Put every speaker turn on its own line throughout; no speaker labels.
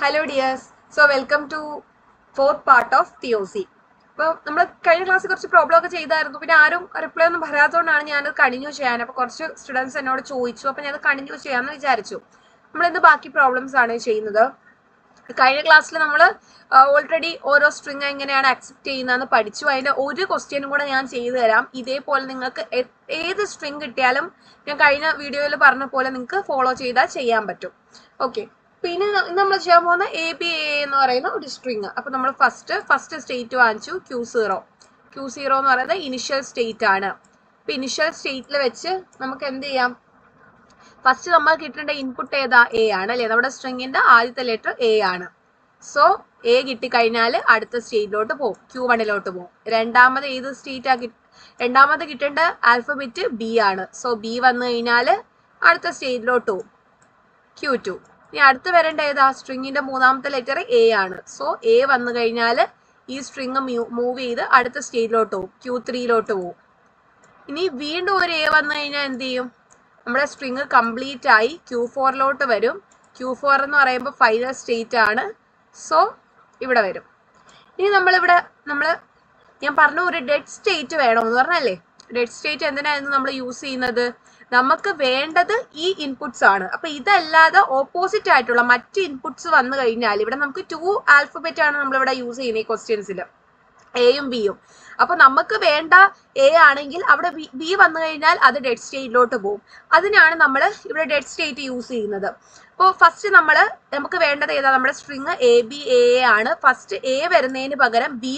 Hello dears, so welcome to fourth part of തിയോസി. അപ്പോൾ നമ്മൾ കഴിഞ്ഞ ക്ലാസ്സിൽ കുറച്ച് പ്രോബ്ലം ഒക്കെ ചെയ്തായിരുന്നു. പിന്നെ ആരും റിപ്ലൈ ഒന്നും പറയാത്തതുകൊണ്ടാണ് ഞാനത് കണ്ടിന്യൂ ചെയ്യാൻ. അപ്പോൾ കുറച്ച് സ്റ്റുഡൻസ് എന്നോട് ചോദിച്ചു, അപ്പോൾ ഞാനത് കണ്ടിന്യൂ ചെയ്യാമെന്ന് വിചാരിച്ചു. നമ്മളിന്ന് ബാക്കി പ്രോബ്ലംസ് ആണ് ചെയ്യുന്നത്. കഴിഞ്ഞ ക്ലാസ്സിൽ നമ്മൾ ഓൾറെഡി ഓരോ സ്ട്രിങ് എങ്ങനെയാണ് അക്സെപ്റ്റ് ചെയ്യുന്നതെന്ന് പഠിച്ചു. അതിൻ്റെ ഒരു ക്വസ്റ്റ്യനും കൂടെ ഞാൻ ചെയ്തു തരാം. ഇതേപോലെ നിങ്ങൾക്ക് ഏത് സ്ട്രിങ് കിട്ടിയാലും ഞാൻ കഴിഞ്ഞ വീഡിയോയിൽ പറഞ്ഞ പോലെ നിങ്ങൾക്ക് ഫോളോ ചെയ്താൽ ചെയ്യാൻ പറ്റും. ഓക്കെ, പിന്നെ നമ്മൾ ചെയ്യാൻ പോകുന്ന ABA എന്ന് പറയുന്ന ഒരു സ്ട്രിങ്. അപ്പോൾ നമ്മൾ ഫസ്റ്റ് സ്റ്റേറ്റ് വാങ്ങിച്ചു Q0 എന്ന് പറയുന്നത് ഇനിഷ്യൽ സ്റ്റേറ്റ് ആണ്. അപ്പോൾ ഇനിഷ്യൽ സ്റ്റേറ്റിൽ വെച്ച് നമുക്ക് എന്ത് ചെയ്യാം? ഫസ്റ്റ് നമ്മൾ കിട്ടേണ്ട ഇൻപുട്ട് ഏതാ? A ആണ് അല്ലേ? നമ്മുടെ സ്ട്രിങ്ങിന്റെ ആദ്യത്തെ ലെറ്റർ A ആണ്. സോ A കിട്ടിക്കഴിഞ്ഞാൽ അടുത്ത സ്റ്റേറ്റിലോട്ട് പോകും, Q1 പോകും. രണ്ടാമത് ഏത് സ്റ്റേറ്റാ? രണ്ടാമത് കിട്ടേണ്ട ആൽഫബറ്റ് B ആണ്. സോ B വന്നു കഴിഞ്ഞാൽ അടുത്ത സ്റ്റേറ്റിലോട്ട് പോകും, Q2. ഇനി അടുത്ത് വരേണ്ട ഏതാ? സ്ട്രിങ്ങിന്റെ മൂന്നാമത്തെ ലെറ്റർ A ആണ്. സോ A വന്നു കഴിഞ്ഞാൽ ഈ സ്ട്രിങ് മൂവ് ചെയ്ത് അടുത്ത സ്റ്റേറ്റിലോട്ട് പോകും, Q3 പോകും. ഇനി വീണ്ടും ഒരു A വന്നു കഴിഞ്ഞാൽ എന്ത് ചെയ്യും? നമ്മുടെ സ്ട്രിങ് കംപ്ലീറ്റ് ആയി Q4 വരും. Q4 എന്ന് പറയുമ്പോൾ ഫൈനൽ സ്റ്റേറ്റ് ആണ്. സോ ഇവിടെ വരും. ഇനി ഞാൻ പറഞ്ഞു ഒരു ഡെഡ് സ്റ്റേറ്റ് വേണമെന്ന് പറഞ്ഞല്ലേ. ഡെഡ് സ്റ്റേറ്റ് എന്തിനായിരുന്നു നമ്മൾ യൂസ് ചെയ്യുന്നത്? നമുക്ക് വേണ്ടത് ഈ ഇൻപുട്സ് ആണ്. അപ്പൊ ഇതല്ലാതെ ഓപ്പോസിറ്റ് ആയിട്ടുള്ള മറ്റ് ഇൻപുട്സ് വന്നു കഴിഞ്ഞാൽ, ഇവിടെ നമുക്ക് 2 ആൽഫബറ്റ് ആണ് നമ്മളിവിടെ യൂസ് ചെയ്യുന്നത് ഈ ക്വസ്റ്റ്യൻസിൽ, എയും ബിയും. അപ്പൊ നമുക്ക് വേണ്ട A ആണെങ്കിൽ അവിടെ ബി വന്നു കഴിഞ്ഞാൽ അത് ഡെഡ് സ്റ്റേറ്റിലോട്ട് പോകും. അതിനാണ് നമ്മൾ ഇവിടെ ഡെഡ് സ്റ്റേറ്റ് യൂസ് ചെയ്യുന്നത്. അപ്പോൾ ഫസ്റ്റ് നമുക്ക് വേണ്ടത് ഏതാ? നമ്മുടെ സ്ട്രിങ് ABA ആണ്. ഫസ്റ്റ് A വരുന്നതിന് പകരം B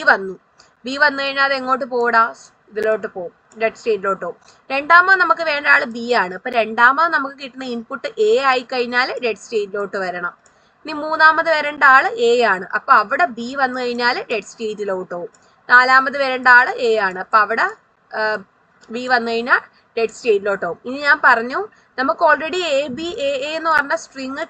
വന്നു കഴിഞ്ഞാൽ അത് എങ്ങോട്ട് പോടാ? ഇതിലോട്ട് പോകും, ഡെഡ് സ്റ്റേറ്റിലോട്ട് പോകും. രണ്ടാമത് നമുക്ക് വേണ്ട ആള് B ആണ്. അപ്പൊ രണ്ടാമത് നമുക്ക് കിട്ടുന്ന ഇൻപുട്ട് A ആയി കഴിഞ്ഞാൽ ഡെഡ് സ്റ്റേറ്റിലോട്ട് വരണം. ഇനി മൂന്നാമത് വരേണ്ട ആള് A ആണ്. അപ്പൊ അവിടെ B വന്നു കഴിഞ്ഞാൽ ഡെഡ് സ്റ്റേറ്റിലോട്ട് പോകും. നാലാമത് വരേണ്ട ആള് A ആണ്. അപ്പൊ അവിടെ B വന്നു കഴിഞ്ഞാൽ ഡെഡ് സ്റ്റേറ്റിലോട്ട് പോകും. ഇനി ഞാൻ പറഞ്ഞു നമുക്ക് ഓൾറെഡി ABAA എന്ന് പറഞ്ഞ സ്ട്രിങ്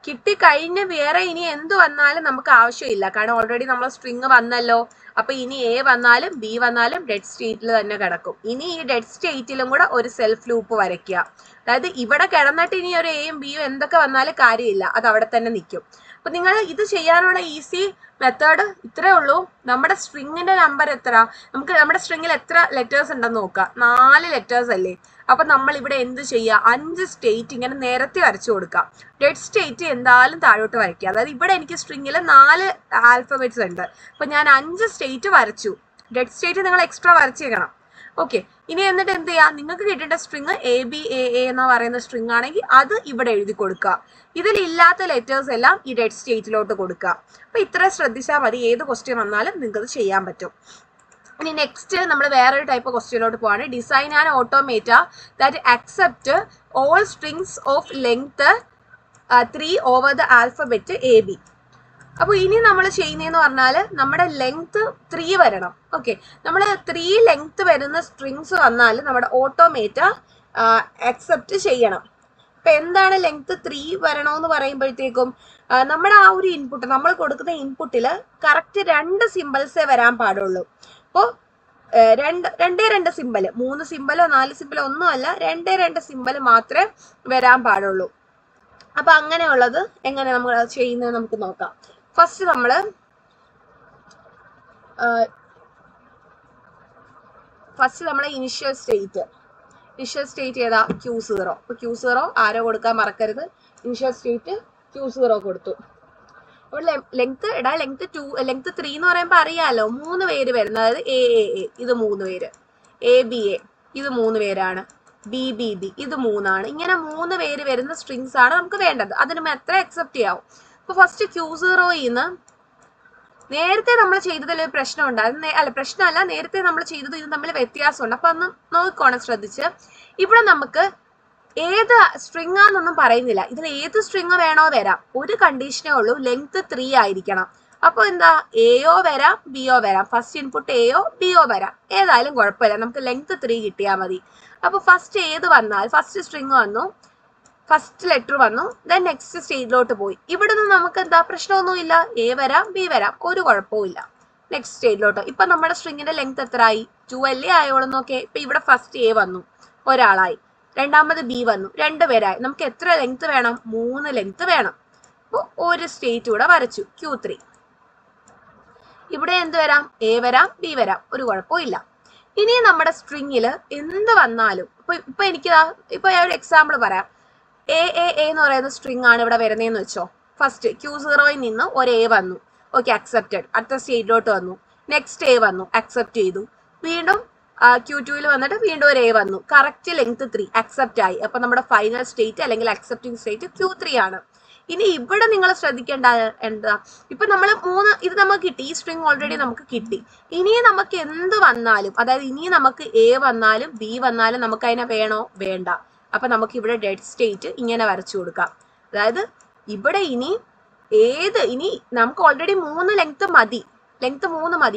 കിട്ടിക്കഴിഞ്ഞ് വേറെ ഇനി എന്ത് വന്നാലും നമുക്ക് ആവശ്യമില്ല. കാരണം ഓൾറെഡി നമ്മൾ സ്ട്രിങ് വന്നല്ലോ. അപ്പൊ ഇനി A വന്നാലും B വന്നാലും ഡെഡ് സ്റ്റേറ്റിൽ തന്നെ കിടക്കും. ഇനി ഈ ഡെഡ് സ്റ്റേറ്റിലും കൂടെ ഒരു സെൽഫ് ലൂപ്പ് വരയ്ക്കുക. അതായത് ഇവിടെ കിടന്നിട്ട് ഇനി ഒരു Aയും Bയും എന്തൊക്കെ വന്നാലും കാര്യമില്ല, അത് അവിടെ തന്നെ നിൽക്കും. അപ്പൊ നിങ്ങൾ ഇത് ചെയ്യാനുള്ള ഈസി മെത്തേഡ് ഇത്രേ ഉള്ളൂ. നമ്മുടെ സ്ട്രിങ്ങിന്റെ നമ്പർ എത്ര? നമ്മുടെ സ്ട്രിങ്ങിൽ എത്ര ലെറ്റേഴ്സ് ഉണ്ടെന്ന് നോക്കുക. 4 ലെറ്റേഴ്സ് അല്ലേ? അപ്പൊ നമ്മൾ ഇവിടെ എന്ത് ചെയ്യുക? 5 സ്റ്റേറ്റ് ഇങ്ങനെ നിരത്തി വരച്ചു കൊടുക്കുക. ഡെഡ് സ്റ്റേറ്റ് എന്തായാലും താഴോട്ട് വരയ്ക്കുക. അതായത് ഇവിടെ എനിക്ക് സ്ട്രിങ്ങിൽ 4 ആൽഫബറ്റ്സ് ഉണ്ട്. അപ്പൊ ഞാൻ 5 സ്റ്റേറ്റ് വരച്ചു. ഡെഡ് സ്റ്റേറ്റ് നിങ്ങൾ എക്സ്ട്രാ വരച്ചേക്കണം. ഓക്കെ, ഇനി എന്നിട്ട് എന്ത് ചെയ്യാം? നിങ്ങൾക്ക് കിട്ടേണ്ട സ്ട്രിങ് ABAA എന്ന് പറയുന്ന സ്ട്രിങ് ആണെങ്കിൽ അത് ഇവിടെ എഴുതി കൊടുക്കുക. ഇതിലില്ലാത്ത ലെറ്റേഴ്സ് എല്ലാം ഈ ഡെഡ് സ്റ്റേറ്റിലോട്ട് കൊടുക്കുക. അപ്പൊ ഇത്ര ശ്രദ്ധിച്ചാൽ മതി. ഏത് ക്വസ്റ്റ്യൻ വന്നാലും നിങ്ങൾക്ക് ചെയ്യാൻ പറ്റും. ഇനി നെക്സ്റ്റ് നമ്മൾ വേറൊരു ടൈപ്പ് ക്വസ്റ്റ്യനിലോട്ട് പോവാണ്. Design and ഓട്ടോമേറ്റ that accept all strings of length 3 over the alphabet AB. അപ്പോൾ ഇനി നമ്മൾ ചെയ്യുന്നതെന്ന് പറഞ്ഞാൽ നമ്മുടെ ലെങ്ത് 3 വരണം. ഓക്കെ, നമ്മൾ 3 ലെങ്ത് വരുന്ന സ്ട്രിങ്സ് വന്നാൽ നമ്മുടെ ഓട്ടോമേറ്റ അക്സെപ്റ്റ് ചെയ്യണം. അപ്പൊ എന്താണ് ലെങ്ത് 3 വരണമെന്ന് പറയുമ്പോഴത്തേക്കും നമ്മുടെ ആ ഒരു ഇൻപുട്ട്, നമ്മൾ കൊടുക്കുന്ന ഇൻപുട്ടിൽ കറക്റ്റ് 2 സിമ്പിൾസേ വരാൻ പാടുള്ളൂ. അപ്പോൾ രണ്ട് സിമ്പിൾ, 3 സിമ്പിളോ 4 സിമ്പിളോ ഒന്നുമല്ല, 2 സിമ്പിൾ മാത്രമേ വരാൻ പാടുള്ളൂ. അപ്പൊ അങ്ങനെയുള്ളത് എങ്ങനെ നമ്മൾ ചെയ്യുന്നത് നമുക്ക് നോക്കാം. ഫസ്റ്റ് നമ്മളെ ഇനിഷ്യൽ സ്റ്റേറ്റ് ഏതാ? Q0. അപ്പൊ Q0 ആരോ കൊടുക്കാൻ മറക്കരുത്. ഇനിഷ്യൽ സ്റ്റേറ്റ് Q0 കൊടുത്തു. അപ്പോൾ ലെങ്ത് 3 എന്ന് പറയുമ്പോൾ അറിയാലോ, 3 പേര് വരുന്നത്. അതായത് AAA ഇത് 3 പേര്, ABA ഇത് 3 പേരാണ്, BBB ഇത് 3 ആണ്. ഇങ്ങനെ 3 പേര് വരുന്ന സ്ട്രിങ്സ് ആണ് നമുക്ക് വേണ്ടത്. അതിന് എത്ര അക്സെപ്റ്റ് ചെയ്യാവും? അപ്പൊ ഫസ്റ്റ് Q0 നേരത്തെ നമ്മൾ ചെയ്തതിൽ ഒരു പ്രശ്നം ഉണ്ടായിരുന്നു. പ്രശ്നമല്ല, നേരത്തെ നമ്മൾ ചെയ്തത് ഇത് തമ്മിൽ വ്യത്യാസമുണ്ട്. അപ്പൊ ഒന്ന് നോക്കണം, ശ്രദ്ധിച്ച്. ഇവിടെ നമുക്ക് ഏത് സ്ട്രിങ് ആണെന്നൊന്നും പറയുന്നില്ല. ഇതിൽ ഏത് സ്ട്രിങ് വേണോ വരാം. ഒരു കണ്ടീഷനേ ഉള്ളൂ, ലെങ്ത് 3 ആയിരിക്കണം. അപ്പൊ എന്താ? AO വരാം, BO വരാം. ഫസ്റ്റ് ഇൻപുട്ട് AO BO വരാം, ഏതായാലും കുഴപ്പമില്ല, നമുക്ക് ലെങ്ത് 3 കിട്ടിയാൽ മതി. അപ്പൊ ഫസ്റ്റ് ഏത് വന്നാൽ, ഫസ്റ്റ് സ്ട്രിങ് വന്നു, ഫസ്റ്റ് ലെറ്റർ വന്നു, ദെൻ നെക്സ്റ്റ് സ്റ്റേജിലോട്ട് പോയി. ഇവിടെ നിന്ന് നമുക്ക് എന്താ? പ്രശ്നമൊന്നുമില്ല, A വരാം, B വരാം, ഒരു കുഴപ്പമില്ല. നെക്സ്റ്റ് സ്റ്റേജിലോട്ട്. ഇപ്പൊ നമ്മുടെ സ്ട്രിങ്ങിന്റെ ലെങ്ത് എത്ര ആയി? 2 അല്ലേ ആയോളൂ നോക്കേ. ഇപ്പൊ ഇവിടെ ഫസ്റ്റ് A വന്നു, ഒരാളായി. രണ്ടാമത് B വന്നു, 2 പേരായി. നമുക്ക് എത്ര ലെങ്ത് വേണം? 3 ലെങ്ത് വേണം. അപ്പോൾ ഒരു സ്റ്റേറ്റ് കൂടെ വരച്ചു Q3. ഇവിടെ എന്ത് വരാം? A വരാം, B വരാം, ഒരു കുഴപ്പമില്ല. ഇനി നമ്മുടെ സ്ട്രിങ്ങിൽ എന്ത് വന്നാലും ഇപ്പൊ എനിക്ക് ഇപ്പൊ ഞാൻ ഒരു എക്സാമ്പിൾ പറയാം. A എന്ന് പറയുന്ന സ്ട്രിങ് ആണ് ഇവിടെ വരുന്നതെന്ന് വെച്ചോ. ഫസ്റ്റ് Q0യിൽ നിന്ന് ഒരു A വന്നു, ഓക്കെ, അക്സെപ്റ്റഡ്. അടുത്ത സ്റ്റേറ്റിലോട്ട് വന്നു, നെക്സ്റ്റ് A വന്നു, അക്സെപ്റ്റ് ചെയ്തു. വീണ്ടും Q2ൽ വന്നിട്ട് വീണ്ടും ഒരു A വന്നു, കറക്റ്റ് ലെങ്ത് 3, അക്സെപ്റ്റ് ആയി. അപ്പൊ നമ്മുടെ ഫൈനൽ സ്റ്റേറ്റ് അല്ലെങ്കിൽ അക്സെപ്റ്റിംഗ് സ്റ്റേറ്റ് Q3 ആണ്. ഇനി ഇവിടെ നിങ്ങൾ ശ്രദ്ധിക്കേണ്ട എന്താ, ഇപ്പൊ നമ്മൾ ഇത് നമുക്ക് കിട്ടി, ഈ സ്ട്രിങ് ഓൾറെഡി നമുക്ക് കിട്ടി. ഇനി നമുക്ക് എന്ത് വന്നാലും, അതായത് ഇനി നമുക്ക് A വന്നാലും B വന്നാലും നമുക്ക് അതിനെ വേണോ? വേണ്ട. അപ്പൊ നമുക്ക് ഇവിടെ ഡെഡ് സ്റ്റേറ്റ് ഇങ്ങനെ വരച്ചു കൊടുക്കാം. അതായത് ഇവിടെ ഇനി നമുക്ക് ഓൾറെഡി 3 ലെങ്ത് മതി.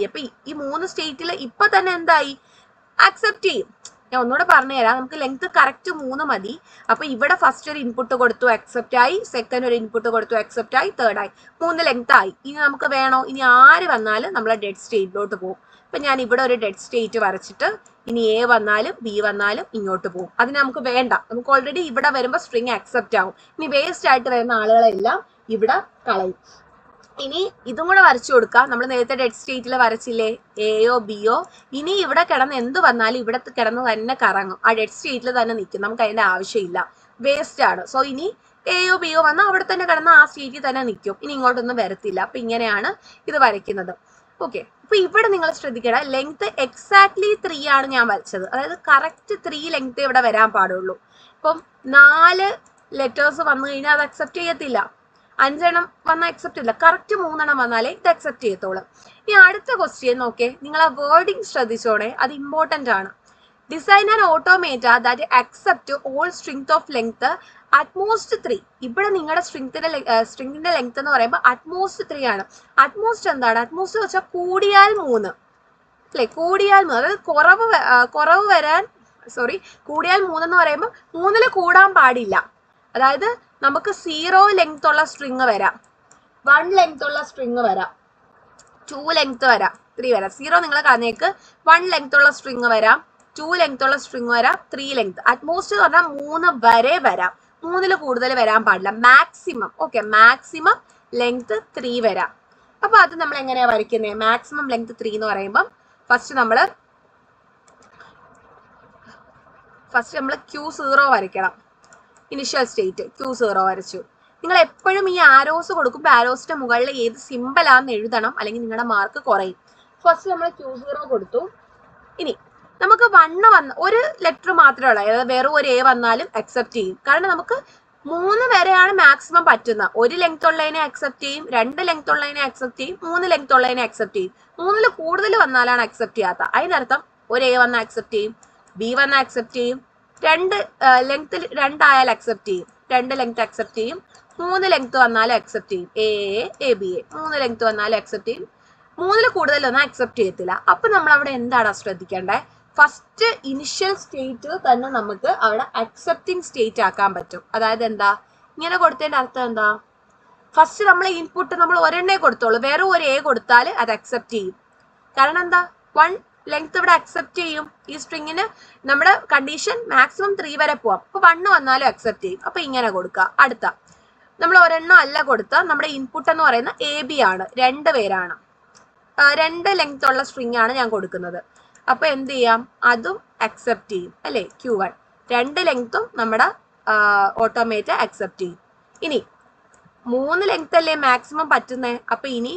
അപ്പൊ ഈ 3 സ്റ്റേറ്റിൽ ഇപ്പൊ തന്നെ എന്തായി? അക്സെപ്റ്റ് ചെയ്യും. ഞാൻ ഒന്നുകൂടെ പറഞ്ഞുതരാം. നമുക്ക് ലെങ്ത് കറക്റ്റ് 3 മതി. അപ്പൊ ഇവിടെ ഫസ്റ്റ് ഒരു ഇൻപുട്ട് കൊടുത്തു, അക്സെപ്റ്റ് ആയി. സെക്കൻഡ് ഒരു ഇൻപുട്ട് കൊടുത്തു, അക്സെപ്റ്റ് ആയി. തേർഡ് ആയി. 3 ലെങ്ത് ആയി. ഇനി നമുക്ക് വേണോ? ഇനി ആര് വന്നാലും നമ്മളെ ഡെഡ് സ്റ്റേറ്റിലോട്ട് പോകും. അപ്പൊ ഞാൻ ഇവിടെ ഒരു ഡെഡ് സ്റ്റേറ്റ് വരച്ചിട്ട് ഇനി A വന്നാലും B വന്നാലും ഇങ്ങോട്ട് പോകും. അതിന് നമുക്ക് വേണ്ട. നമുക്ക് ഓൾറെഡി ഇവിടെ വരുമ്പോൾ സ്ട്രിങ് അക്സെപ്റ്റ് ആവും. ഇനി വേസ്റ്റ് ആയിട്ട് വരുന്ന ആളുകളെല്ലാം ഇവിടെ കളയും. ഇനി ഇതും കൂടെ വരച്ചു കൊടുക്കാം. നമ്മൾ നേരത്തെ ഡെഡ് സ്റ്റേറ്റിൽ വരച്ചില്ലേ, എയോ ബിയോ. ഇനി ഇവിടെ കിടന്ന് എന്ത് വന്നാലും ഇവിടെ കിടന്ന് തന്നെ കറങ്ങും, ആ ഡെഡ് സ്റ്റേറ്റിൽ തന്നെ നിൽക്കും. നമുക്ക് അതിന്റെ ആവശ്യമില്ല, വേസ്റ്റ് ആണ്. സോ ഇനി എയോ ബിയോ വന്നാൽ അവിടെ തന്നെ കിടന്ന് ആ സ്റ്റേറ്റിൽ തന്നെ നിൽക്കും, ഇനി ഇങ്ങോട്ടൊന്നും വരത്തില്ല. അപ്പൊ ഇങ്ങനെയാണ് ഇത് വരയ്ക്കുന്നത്. ഓക്കെ, അപ്പൊ ഇവിടെ നിങ്ങൾ ശ്രദ്ധിക്കണം, ലെങ്ത് എക്സാക്ട്ലി 3 ആണ് ഞാൻ വരച്ചത്. അതായത് കറക്റ്റ് 3 ലെങ്ത് ഇവിടെ വരാൻ പാടുള്ളൂ. ഇപ്പം 4 ലെറ്റേഴ്സ് വന്നു കഴിഞ്ഞാൽ അത് അക്സെപ്റ്റ് ചെയ്യത്തില്ല. 5 എണ്ണം വന്നാൽ അക്സെപ്റ്റ് ചെയ്യില്ല. കറക്റ്റ് 3 എണ്ണം വന്നാലേ ഇത് അക്സെപ്റ്റ് ചെയ്യത്തുള്ളൂ. ഇനി അടുത്ത ക്വസ്റ്റ്യൻ നോക്കേ, നിങ്ങൾ ആ വേർഡിങ് ശ്രദ്ധിച്ചോടെ, അത് ഇമ്പോർട്ടന്റ് ആണ്. Design and ഓട്ടോമേറ്റ that accept all string of length utmost 3. ഇവിടെ നിങ്ങളുടെ സ്ട്രിങ്ങിന്റെ ലെങ്ത് എന്ന് പറയുമ്പോൾ അറ്റ്മോസ്റ്റ് 3 ആണ്. അറ്റ്മോസ്റ്റ് എന്താണ്? അറ്റ്മോസ്റ്റ് വെച്ചാൽ കൂടിയാൽ 3 അല്ലെ? കൂടിയാൽ 3, അതായത് കൂടിയാൽ 3 എന്ന് പറയുമ്പോൾ 3 കൂടാൻ പാടില്ല. അതായത് നമുക്ക് 0 ലെങ്ത് ഉള്ള സ്ട്രിങ് വരാം, 1 ലെങ്ത് ഉള്ള സ്ട്രിങ് വരാം, 2 ലെങ്ത് വരാം, 3 വരാം. 0 നിങ്ങൾ കാണേക്ക് 1 ലെങ്ത് ഉള്ള സ്ട്രിങ് വരാം, 2 ലെങ്ത് ഉള്ള സ്ട്രിങ് വരാം, 3 ലെങ്ത്. അറ്റ്മോസ്റ്റ് എന്ന് പറഞ്ഞാൽ 3 വരെ വരാം, 3 കൂടുതൽ വരാൻ പാടില്ല. മാക്സിമം, ഓക്കെ, മാക്സിമം ലെങ്ത് 3 വരാം. അപ്പൊ അത് നമ്മൾ എങ്ങനെയാ വരയ്ക്കുന്നത്? മാക്സിമം ലെങ്ത് 3 എന്ന് പറയുമ്പോൾ ഫസ്റ്റ് നമ്മൾ Q0 വരയ്ക്കണം. ഇനിഷ്യൽ സ്റ്റേറ്റ് Q0 വരച്ചു. നിങ്ങൾ എപ്പോഴും ഈ ആരോസ് കൊടുക്കുമ്പോൾ ആരോസിന്റെ മുകളിൽ ഏത് സിമ്പിൾ ആണെന്ന് എഴുതണം, അല്ലെങ്കിൽ നിങ്ങളുടെ മാർക്ക് കുറയും. ഫസ്റ്റ് നമ്മൾ Q0 കൊടുത്തു. ഇനി നമുക്ക് 1 വന്ന ഒരു ലെറ്റർ മാത്രമേ ഉള്ളൂ, അതായത് വേറെ ഒരു A വന്നാലും അക്സെപ്റ്റ് ചെയ്യും. കാരണം നമുക്ക് 3 വരെയാണ് മാക്സിമം പറ്റുന്ന. 1 ലെങ്ത് ഉള്ളതിനെ അക്സെപ്റ്റ് ചെയ്യും, 2 ലെങ്ത് ഉള്ളതിനെ അക്സെപ്റ്റ് ചെയ്യും, 3 ലെങ്ത് ഉള്ളതിനെ അക്സെപ്റ്റ് ചെയ്യും. 3 കൂടുതൽ വന്നാലാണ് അക്സെപ്റ്റ് ചെയ്യാത്ത. അതിനർത്ഥം ഒരു A വന്നാൽ അക്സെപ്റ്റ് ചെയ്യും, B വന്നാൽ അക്സെപ്റ്റ് ചെയ്യും, 2 ലെങ്ത് 2 ആയാൽ അക്സെപ്റ്റ് ചെയ്യും, 2 ലെങ്ത് അക്സെപ്റ്റ് ചെയ്യും, 3 ലെങ്ത് വന്നാലും അക്സെപ്റ്റ് ചെയ്യും, AB 3 ലെങ്ത് വന്നാലും അക്സെപ്റ്റ് ചെയ്യും. 3 കൂടുതലൊന്നും അക്സെപ്റ്റ് ചെയ്യത്തില്ല. അപ്പൊ നമ്മൾ അവിടെ എന്താണ് ശ്രദ്ധിക്കേണ്ടത്? ഫസ്റ്റ് ഇനിഷ്യൽ സ്റ്റേറ്റ് തന്നെ നമുക്ക് അവിടെ അക്സെപ്റ്റിംഗ് സ്റ്റേറ്റ് ആക്കാൻ പറ്റും. അതായത് എന്താ, ഇങ്ങനെ കൊടുത്തതിന്റെ അർത്ഥം എന്താ? ഫസ്റ്റ് നമ്മൾ ഇൻപുട്ട് നമ്മൾ ഒരെണ്ണേ കൊടുത്തോളൂ, വേറെ ഒരു A കൊടുത്താൽ അത് അക്സെപ്റ്റ് ചെയ്യും. കാരണം എന്താ, 1 ലെങ്ത് ഇവിടെ അക്സെപ്റ്റ് ചെയ്യും. ഈ സ്ട്രിങ്ങിന് നമ്മുടെ കണ്ടീഷൻ മാക്സിമം 3 വരെ പോവാം. അപ്പൊ 1 വന്നാലും അക്സെപ്റ്റ് ചെയ്യും. അപ്പൊ ഇങ്ങനെ കൊടുക്കുക. അടുത്ത നമ്മൾ ഒരെണ്ണം അല്ല കൊടുത്ത, നമ്മുടെ ഇൻപുട്ട് എന്ന് പറയുന്ന AB ആണ്, 2 പേരാണ്, 2 ലെങ്ത് ഉള്ള സ്ട്രിങ് ആണ് ഞാൻ കൊടുക്കുന്നത്. അപ്പൊ എന്ത് ചെയ്യാം, അതും അക്സെപ്റ്റ് ചെയ്യും അല്ലെ? Q1 2 ലെങ്ത്തും നമ്മുടെ ഓട്ടോമേറ്റ് അക്സെപ്റ്റ് ചെയ്യും. ഇനി 3 ലെങ്ത് അല്ലേ മാക്സിമം പറ്റുന്നേ. അപ്പൊ ഇനി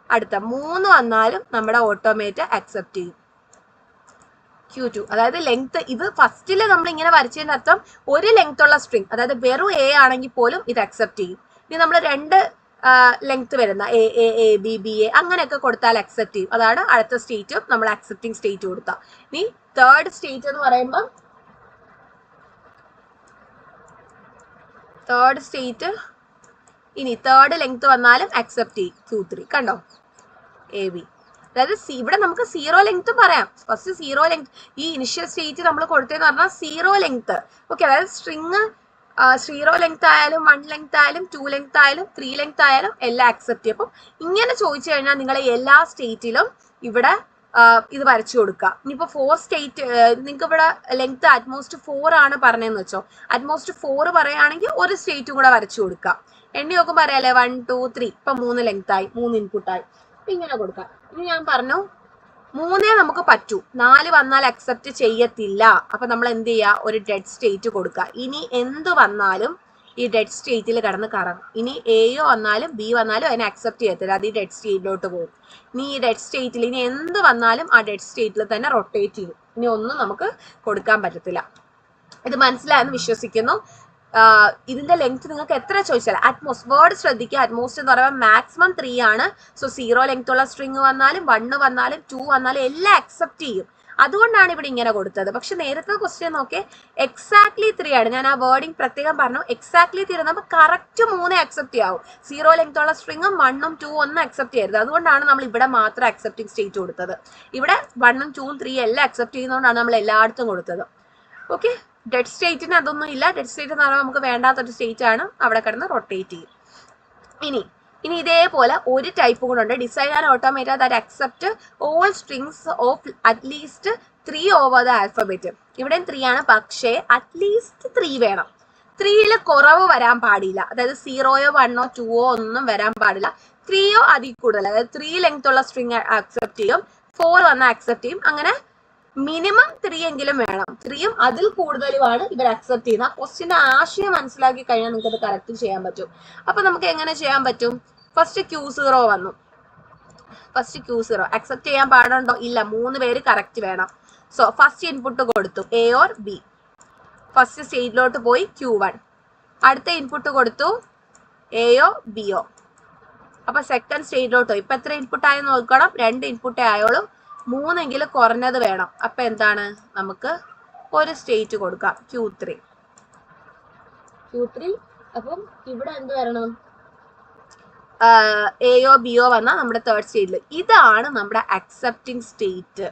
അടുത്ത 3 വന്നാലും നമ്മുടെ ഓട്ടോമേറ്റ് അക്സെപ്റ്റ് ചെയ്യും. Q2 അതായത് ലെങ്ത്, ഇത് ഫസ്റ്റിൽ നമ്മൾ ഇങ്ങനെ വരച്ചതിന്റെ അർത്ഥം ഒരു ലെങ്ത് ഉള്ള സ്ട്രിങ്, അതായത് വെറും A ആണെങ്കിൽ പോലും ഇത് അക്സെപ്റ്റ് ചെയ്യും. ഇനി നമ്മൾ 2 ലെങ്ത് വരുന്ന A B B A അങ്ങനെയൊക്കെ കൊടുത്താൽ അക്സെപ്റ്റ് ചെയ്യും. അതാണ് അടുത്ത സ്റ്റേറ്റും നമ്മൾ അക്സെപ്റ്റിംഗ് സ്റ്റേറ്റ് കൊടുത്താൽ. ഇനി തേർഡ് സ്റ്റേറ്റ് എന്ന് പറയുമ്പോൾ ഇനി തേർഡ് ലെങ്ത് വന്നാലും അക്സെപ്റ്റ് ചെയ്യും. Q3 കണ്ടോ, AB. അതായത് ഇവിടെ നമുക്ക് 0 ലെങ്ത് പറയാം. ഫസ്റ്റ് 0 ലെങ്ത്, ഈ ഇനിഷ്യൽ സ്റ്റേറ്റ് നമ്മൾ കൊടുത്തതെന്ന് പറഞ്ഞാൽ 0 ലെങ്ത്. ഓക്കെ, അതായത് സ്ട്രിങ് 0 ലെങ്ത് ആയാലും 1 ലെങ്ത് ആയാലും 2 ലെങ്ത് ആയാലും 3 ലെങ്ത് ആയാലും എല്ലാം അക്സെപ്റ്റ് ചെയ്യും. അപ്പം ഇങ്ങനെ ചോദിച്ചു കഴിഞ്ഞാൽ നിങ്ങൾ എല്ലാ സ്റ്റേറ്റിലും ഇവിടെ ഇത് വരച്ചു കൊടുക്കുക. ഇനിയിപ്പോൾ 4 സ്റ്റേറ്റ് നിങ്ങൾക്ക് ഇവിടെ ലെങ്ത് അറ്റ്മോസ്റ്റ് 4 ആണ് പറഞ്ഞതെന്ന് വെച്ചോ, അറ്റ്മോസ്റ്റ് 4 പറയുകയാണെങ്കിൽ ഒരു സ്റ്റേറ്റും കൂടെ വരച്ചു കൊടുക്കുക. എണ്ണി നോക്കുമ്പോൾ അറിയാലേ 1 2 3 ഇപ്പൊ 3 ലെങ്ത് ആയി, 3 ഇൻപുട്ടായി. ഇങ്ങനെ കൊടുക്കാം. ഇനി ഞാൻ പറഞ്ഞു 3 നമുക്ക് പറ്റൂ, 4 വന്നാൽ അക്സെപ്റ്റ് ചെയ്യത്തില്ല. അപ്പൊ നമ്മൾ എന്ത് ചെയ്യുക, ഒരു ഡെഡ് സ്റ്റേറ്റ് കൊടുക്കുക. ഇനി എന്ത് വന്നാലും ഈ ഡെഡ് സ്റ്റേറ്റിൽ കിടന്ന് കറങ്ങും. ഇനി എയോ വന്നാലും ബി വന്നാലും അതിനെ അക്സെപ്റ്റ് ചെയ്യത്തില്ല, അത് ഈ ഡെഡ് സ്റ്റേറ്റിലോട്ട് പോകും. ഇനി ഈ ഡെഡ് സ്റ്റേറ്റിൽ ഇനി എന്ത് വന്നാലും ആ ഡെഡ് സ്റ്റേറ്റിൽ തന്നെ റൊട്ടേറ്റ് ചെയ്യും. ഇനി ഒന്നും നമുക്ക് കൊടുക്കാൻ പറ്റത്തില്ല. ഇത് മനസ്സിലായെന്ന് വിശ്വസിക്കുന്നു. ഇതിന്റെ ലെങ്ത് നിങ്ങൾക്ക് എത്ര ചോദിച്ചാൽ അറ്റ്മോസ്റ്റ് വേർഡ് ശ്രദ്ധിക്കുക. അറ്റ്മോസ്റ്റ് എന്ന് പറയുമ്പോൾ മാക്സിമം 3 ആണ്. സോ 0 ലെങ്ത് ഉള്ള സ്ട്രിങ് വന്നാലും 1 വന്നാലും 2 വന്നാലും എല്ലാം അക്സെപ്റ്റ് ചെയ്യും. അതുകൊണ്ടാണ് ഇവിടെ ഇങ്ങനെ കൊടുത്തത്. പക്ഷെ നേരത്തെ ക്വസ്റ്റ്യൻ നോക്കിയേ എക്സാക്ട്ലി 3 ആണ്. ഞാൻ ആ വേർഡിങ് പ്രത്യേകം പറഞ്ഞു. എക്സാക്ട്ലി 3 നമ്മൾ കറക്റ്റ് 3 അക്സെപ്റ്റ് ചെയ്യാവും. 0 ലെങ്ത് ഉള്ള സ്ട്രിങ്ങും 1ഉം 2 ഒന്നും അക്സെപ്റ്റ് ചെയ്യരുത്. അതുകൊണ്ടാണ് നമ്മൾ ഇവിടെ മാത്രം അക്സെപ്റ്റിംഗ് സ്റ്റേറ്റ് കൊടുത്തത്. ഇവിടെ 1ഉം 2ഉം 3 എല്ലാം അക്സെപ്റ്റ് ചെയ്യുന്നതുകൊണ്ടാണ് നമ്മൾ എല്ലായിടത്തും കൊടുത്തത്. ഓക്കെ, ഡെഡ് സ്റ്റേറ്റിന് അതൊന്നും ഇല്ല. ഡെഡ് സ്റ്റേറ്റ് എന്ന് പറയുമ്പോൾ നമുക്ക് വേണ്ടാത്തൊരു സ്റ്റേറ്റ് ആണ്, അവിടെ കിടന്ന് റൊട്ടേറ്റ് ചെയ്യും. ഇനി ഇതേപോലെ ഒരു ടൈപ്പ് കൂടെ ഉണ്ട്, design and automated that accept all strings of at least 3 over the alphabet. ഇവിടെയും 3 ആണ്, പക്ഷേ അറ്റ്ലീസ്റ്റ് 3 വേണം. 3യിൽ കുറവ് വരാൻ പാടില്ല. അതായത് 0യോ 1ഓ 2ഓ ഒന്നും വരാൻ പാടില്ല. 3യോ അതിൽ കൂടുതൽ, അതായത് 3 ലെങ്ത് ഉള്ള സ്ട്രിങ് അക്സെപ്റ്റ് ചെയ്യും, 4 വന്നാൽ അക്സെപ്റ്റ് ചെയ്യും. അങ്ങനെ മിനിമം 3 എങ്കിലും വേണം. 3യും അതിൽ കൂടുതലുമാണ് ഇവർ അക്സെപ്റ്റ് ചെയ്യുന്നത്. ആ ക്വസ്റ്റ്യന്റെ ആശയം മനസ്സിലാക്കി കഴിഞ്ഞാൽ നിങ്ങൾക്ക് അത് കറക്റ്റ് ചെയ്യാൻ പറ്റും. അപ്പൊ നമുക്ക് എങ്ങനെ ചെയ്യാൻ പറ്റും? ഫസ്റ്റ് Q0 വന്നു. ഫസ്റ്റ് Q0 അക്സെപ്റ്റ് ചെയ്യാൻ പാടുണ്ടോ? ഇല്ല, 3 പേര് കറക്റ്റ് വേണം. സോ ഫസ്റ്റ് ഇൻപുട്ട് കൊടുത്തു A or B. ഫസ്റ്റ് സ്റ്റേജിലോട്ട് പോയി Q1. അടുത്ത ഇൻപുട്ട് കൊടുത്തു Aയോ Bയോ. അപ്പൊ സെക്കൻഡ് സ്റ്റേജിലോട്ട് പോയി. ഇപ്പൊ എത്ര ഇൻപുട്ട് ആയി നോക്കണം? 2 ഇൻപുട്ടേ ആയോളൂ. 3 കുറഞ്ഞത് വേണം. അപ്പൊ എന്താണ്, നമുക്ക് ഒരു സ്റ്റേറ്റ് കൊടുക്കാം Q3. അപ്പം ഇവിടെ എന്ത് വരണം? എയോ ബിയോ വന്നാൽ നമ്മുടെ തേർഡ് സ്റ്റേറ്റിൽ. ഇതാണ് നമ്മുടെ അക്സെപ്റ്റിംഗ് സ്റ്റേറ്റ്.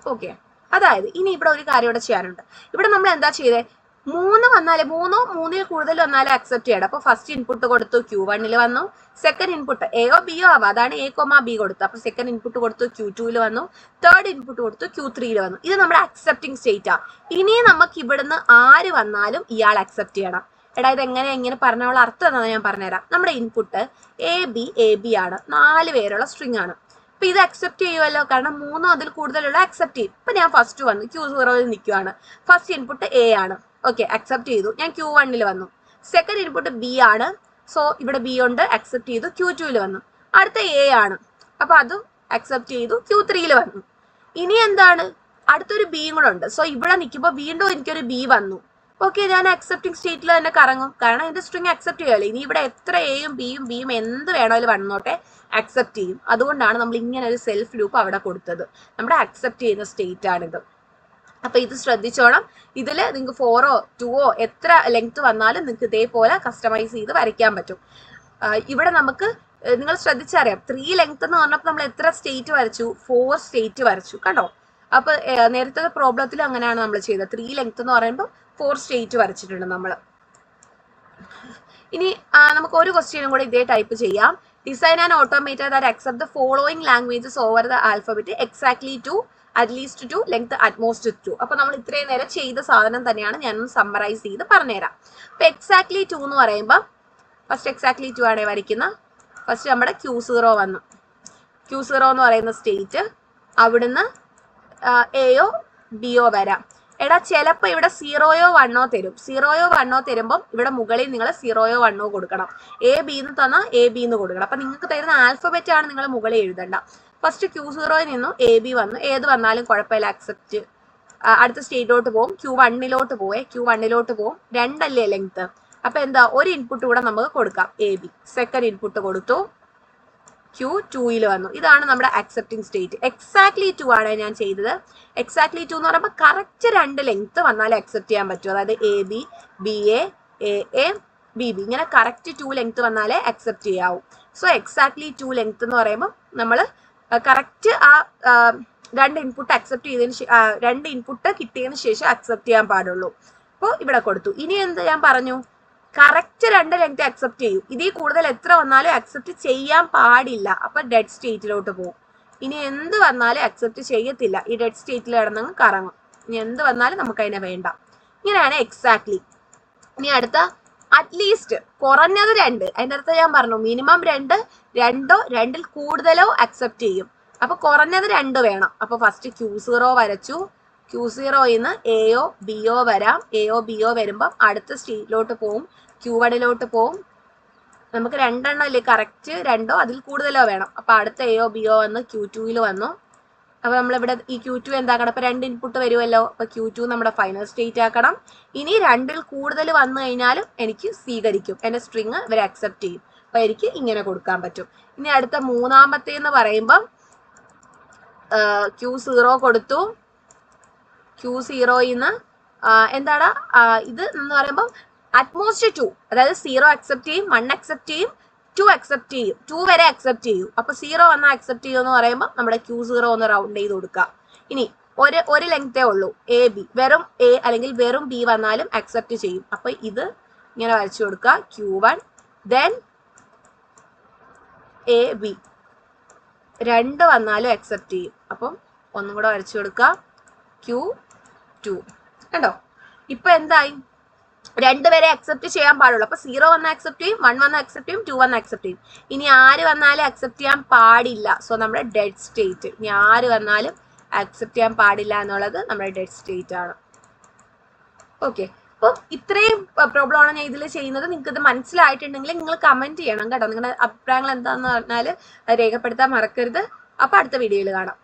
ഓക്കെ, അതായത് ഇനി ഇവിടെ ഒരു കാര്യം ഇവിടെ ചെയ്യാനുണ്ട്. ഇവിടെ നമ്മൾ എന്താ ചെയ്തേ? 3 വന്നാലേ, 3ഓ 3ൽ കൂടുതൽ വന്നാലേ അക്സെപ്റ്റ് ചെയ്യണം. അപ്പൊ ഫസ്റ്റ് ഇൻപുട്ട് കൊടുത്തു Q1 വന്നു. സെക്കൻഡ് ഇൻപുട്ട് എയോ ബിയോ ആവാം, അതാണ് A, B കൊടുത്തു. അപ്പൊ സെക്കൻഡ് ഇൻപുട്ട് കൊടുത്തു Q2 വന്നു. തേർഡ് ഇൻപുട്ട് കൊടുത്തു Q3 വന്നു. ഇത് നമ്മുടെ അക്സെപ്റ്റിംഗ് സ്റ്റേറ്റാ. ഇനി നമുക്ക് ഇവിടുന്ന് ആര് വന്നാലും ഇയാൾ അക്സെപ്റ്റ് ചെയ്യണം. എടാ ഇത് എങ്ങനെ പറഞ്ഞുള്ള അർത്ഥം എന്താണെന്ന് ഞാൻ പറഞ്ഞുതരാം. നമ്മുടെ ഇൻപുട്ട് AB ആണ്, 4 പേരുള്ള സ്ട്രിങ് ആണ്. അപ്പൊ ഇത് അക്സെപ്റ്റ് ചെയ്യുമല്ലോ, കാരണം 3 അതിൽ കൂടുതലുള്ള അക്സെപ്റ്റ് ചെയ്യും. ഇപ്പൊ ഞാൻ ഫസ്റ്റ് വന്നു, Q0യിൽ നിൽക്കുവാണ്. ഫസ്റ്റ് ഇൻപുട്ട് A ആണ്. ഓക്കെ, അക്സെപ്റ്റ് ചെയ്തു. ഞാൻ Q1 വന്നു. സെക്കൻഡ് ഇൻപുട്ട് B ആണ്. സോ ഇവിടെ B ഉണ്ട്, അക്സെപ്റ്റ് ചെയ്തു. Q2 വന്നു. അടുത്ത A ആണ്. അപ്പൊ അതും അക്സെപ്റ്റ് ചെയ്തു. Q3 വന്നു. ഇനി എന്താണ്? അടുത്തൊരു B കൂടെ ഉണ്ട്. സോ ഇവിടെ നിൽക്കുമ്പോൾ വീണ്ടും എനിക്കൊരു B വന്നു. ഓക്കെ, ഞാൻ അക്സെപ്റ്റിംഗ് സ്റ്റേറ്റിൽ തന്നെ കറങ്ങും, കാരണം എന്റെ സ്ട്രിങ് അക്സെപ്റ്റ് ചെയ്യുമല്ലോ. ഇനി ഇവിടെ എത്ര എയും ബിയും എന്ത് വേണമെങ്കിലും വന്നോട്ടെ, അക്സെപ്റ്റ് ചെയ്യും. അതുകൊണ്ടാണ് നമ്മൾ ഇങ്ങനെ ഒരു സെൽഫ് ലൂപ്പ് അവിടെ കൊടുത്തത്. നമ്മുടെ അക്സെപ്റ്റ് ചെയ്യുന്ന സ്റ്റേറ്റ് ആണിത്. അപ്പൊ ഇത് ശ്രദ്ധിച്ചോണം. ഇതിൽ നിങ്ങൾക്ക് 4ഓ 2ഓ എത്ര ലെങ്ത് വന്നാലും നിങ്ങൾക്ക് ഇതേപോലെ കസ്റ്റമൈസ് ചെയ്ത് വരയ്ക്കാൻ പറ്റും. ഇവിടെ നമുക്ക് നിങ്ങൾ ശ്രദ്ധിച്ചറിയാം, 3 ലെങ്ത് എന്ന് പറഞ്ഞപ്പോൾ നമ്മൾ എത്ര സ്റ്റേറ്റ് വരച്ചു? 4 സ്റ്റേറ്റ് വരച്ചു, കണ്ടോ? അപ്പൊ നേരത്തെ പ്രോബ്ലത്തിൽ അങ്ങനെയാണ് നമ്മൾ ചെയ്തത്. 3 ലെങ്ത് എന്ന് പറയുമ്പോൾ 4 സ്റ്റേറ്റ് വരച്ചിട്ടുണ്ട് നമ്മൾ. ഇനി നമുക്ക് ഒരു ക്വസ്റ്റ്യനും കൂടെ ഇതേ ടൈപ്പ് ചെയ്യാം. Design and automated that accept the following languages over the alphabet exactly to അറ്റ്ലീസ്റ്റ് 2 ലെങ്ത് അറ്റ്മോസ്റ്റ് 2. അപ്പൊ നമ്മൾ ഇത്രയും നേരം ചെയ്ത സാധനം തന്നെയാണ് ഞാൻ സമ്മറൈസ് ചെയ്ത് പറഞ്ഞുതരാം. അപ്പൊ എക്സാക്ട്ലി 2 എന്ന് പറയുമ്പോൾ ഫസ്റ്റ് എക്സാക്ട്ലി 2 ആണ് വരയ്ക്കുന്നത്. ഫസ്റ്റ് നമ്മുടെ Q0 വന്നു. Q0 എന്ന് പറയുന്ന സ്റ്റേറ്റ്, അവിടുന്ന് എയോ ബിയോ വരാം. എടാ ചിലപ്പോൾ ഇവിടെ 0യോ 1ഓ തരും. 0യോ 1ഓ തരുമ്പം ഇവിടെ മുകളിൽ നിങ്ങൾ 0യോ 1ഓ കൊടുക്കണം. AB എന്ന് തന്നാൽ AB എന്ന് കൊടുക്കണം. അപ്പൊ നിങ്ങൾക്ക് തരുന്ന ആൽഫബറ്റ് ആണ് നിങ്ങൾ മുകളിൽ എഴുതണ്ട. ഫസ്റ്റ് Q0യിൽ നിന്നും AB വന്നു. ഏത് വന്നാലും കുഴപ്പമില്ല, അക്സെപ്റ്റ്. അടുത്ത സ്റ്റേറ്റിലോട്ട് പോകും. Q1 പോകും. 2 അല്ലേ ലെങ്ത്. അപ്പൊ എന്താ, ഒരു ഇൻപുട്ട് കൂടെ നമുക്ക് കൊടുക്കാം, AB. സെക്കൻഡ് ഇൻപുട്ട് കൊടുത്തു, Q2 വന്നു. ഇതാണ് നമ്മുടെ അക്സെപ്റ്റിംഗ് സ്റ്റേറ്റ്. എക്സാക്ട്ലി 2 ആണ് ഞാൻ ചെയ്തത്. എക്സാക്ട്ലി 2 എന്ന് പറയുമ്പോൾ കറക്റ്റ് 2 ലെങ്ത് വന്നാലേ അക്സെപ്റ്റ് ചെയ്യാൻ പറ്റൂ. അതായത് AB, BA, AA, BB ഇങ്ങനെ കറക്റ്റ് 2 ലെങ്ത് വന്നാലേ അക്സെപ്റ്റ് ചെയ്യാവൂ. സോ എക്സാക്ട്ലി 2 ലെങ്ത് എന്ന് പറയുമ്പോൾ നമ്മൾ കറക്റ്റ് ആ 2 ഇൻപുട്ട് അക്സെപ്റ്റ് ചെയ്തതിന് 2 ഇൻപുട്ട് കിട്ടിയതിന് ശേഷം അക്സെപ്റ്റ് ചെയ്യാൻ പാടുള്ളൂ. അപ്പോൾ ഇവിടെ കൊടുത്തു. ഇനി എന്ത് ഞാൻ പറഞ്ഞു? കറക്റ്റ് 2 ലെങ്ത് അക്സെപ്റ്റ് ചെയ്യും. ഇതിൽ കൂടുതൽ എത്ര വന്നാലും അക്സെപ്റ്റ് ചെയ്യാൻ പാടില്ല. അപ്പൊ ഡെഡ് സ്റ്റേറ്റിലോട്ട് പോകും. ഇനി എന്ത് വന്നാലും അക്സെപ്റ്റ് ചെയ്യത്തില്ല, ഈ ഡെഡ് സ്റ്റേറ്റിൽ കിടന്നങ്ങ് കറങ്ങും. ഇനി എന്ത് വന്നാലും നമുക്ക് അതിനെ വേണ്ട. ഇങ്ങനെയാണ് എക്സാക്ട്ലി. ഇനി അടുത്ത അറ്റ്ലീസ്റ്റ് കുറഞ്ഞത് 2. അതിൻ്റെ അടുത്ത് ഞാൻ പറഞ്ഞു മിനിമം 2, 2 2ൽ കൂടുതലോ അക്സെപ്റ്റ് ചെയ്യും. അപ്പൊ കുറഞ്ഞത് 2 വേണം. അപ്പൊ ഫസ്റ്റ് Q0 വരച്ചു. Q0യിൽ നിന്ന് എയോ ബിയോ വരാം. എയോ ബിയോ വരുമ്പം അടുത്ത സ്റ്റേറ്റിലോട്ട് പോവും, Q1ലോട്ട് പോവും. നമുക്ക് 2 എണ്ണം അല്ലേ കറക്റ്റ്, 2ഓ അതിൽ കൂടുതലോ വേണം. അപ്പൊ അടുത്ത എയോ ബിയോ വന്ന് Q2ൽ വന്നു. അപ്പൊ നമ്മളിവിടെ ഈ Q2 എന്താക്കണം? അപ്പൊ 2 ഇൻപുട്ട് വരുമല്ലോ. അപ്പൊ Q2 നമ്മുടെ ഫൈനൽ സ്റ്റേറ്റ് ആക്കണം. ഇനി 2ൽ കൂടുതൽ വന്നു കഴിഞ്ഞാലും എനിക്ക് സ്വീകരിക്കും, എന്റെ സ്ട്രിങ് ഇവർ അക്സെപ്റ്റ് ചെയ്യും. അപ്പൊ എനിക്ക് ഇങ്ങനെ കൊടുക്കാൻ പറ്റും. ഇനി അടുത്ത മൂന്നാമത്തേന്ന് പറയുമ്പം Q0 കൊടുത്തു. Q0യിൽ നിന്ന് എന്താണ് ഇത് എന്ന് പറയുമ്പം അറ്റ്മോസ്റ്റ് 2, അതായത് 0 അക്സെപ്റ്റ് ചെയ്യും, 1 അക്സെപ്റ്റ് ചെയ്യും, 2 അക്സെപ്റ്റ് ചെയ്യും, 2 വരെ അക്സെപ്റ്റ് ചെയ്യും. അപ്പൊ 0 വന്നാൽ അക്സെപ്റ്റ് ചെയ്യും എന്ന് പറയുമ്പോൾ നമ്മുടെ Q0 ഒന്ന് റൗണ്ട് ചെയ്ത് കൊടുക്കുക. ഇനി ഒരു ലെങ്തേ ഉള്ളൂ, എ ബി. വെറും എ അല്ലെങ്കിൽ വെറും ബി വന്നാലും അക്സെപ്റ്റ് ചെയ്യും. അപ്പൊ ഇത് ഇങ്ങനെ വരച്ചു കൊടുക്കുക. Q1 ദെൻ എ ബി 2 വന്നാലും അക്സെപ്റ്റ് ചെയ്യും. അപ്പം ഒന്നും കൂടെ വരച്ചു കൊടുക്കുക. Q2 കണ്ടോ? ഇപ്പൊ എന്തായി? 2 വരെ അക്സെപ്റ്റ് ചെയ്യാൻ പാടുള്ളൂ. അപ്പൊ 0 വന്നാൽ അക്സെപ്റ്റ് ചെയ്യും, 1 വന്നാൽ അക്സെപ്റ്റ് ചെയ്യും, 2 വന്നാൽ അക്സെപ്റ്റ് ചെയ്യും. ഇനി ആര് വന്നാലും അക്സെപ്റ്റ് ചെയ്യാൻ പാടില്ല. സോ നമ്മുടെ ഡെഡ് സ്റ്റേറ്റ്. ഇനി ആര് വന്നാലും അക്സെപ്റ്റ് ചെയ്യാൻ പാടില്ല എന്നുള്ളത് നമ്മുടെ ഡെഡ് സ്റ്റേറ്റ് ആണ്. ഓക്കെ, അപ്പോൾ ഇത്രയും പ്രോബ്ലം ആണ് ഞാൻ ഇതിൽ ചെയ്യുന്നത്. നിങ്ങൾക്ക് ഇത് മനസ്സിലായിട്ടുണ്ടെങ്കിൽ നിങ്ങൾ കമന്റ് ചെയ്യണം കേട്ടോ. നിങ്ങളുടെ അഭിപ്രായങ്ങൾ എന്താണെന്ന് പറഞ്ഞാൽ രേഖപ്പെടുത്താൻ മറക്കരുത്. അപ്പൊ അടുത്ത വീഡിയോയിൽ കാണാം.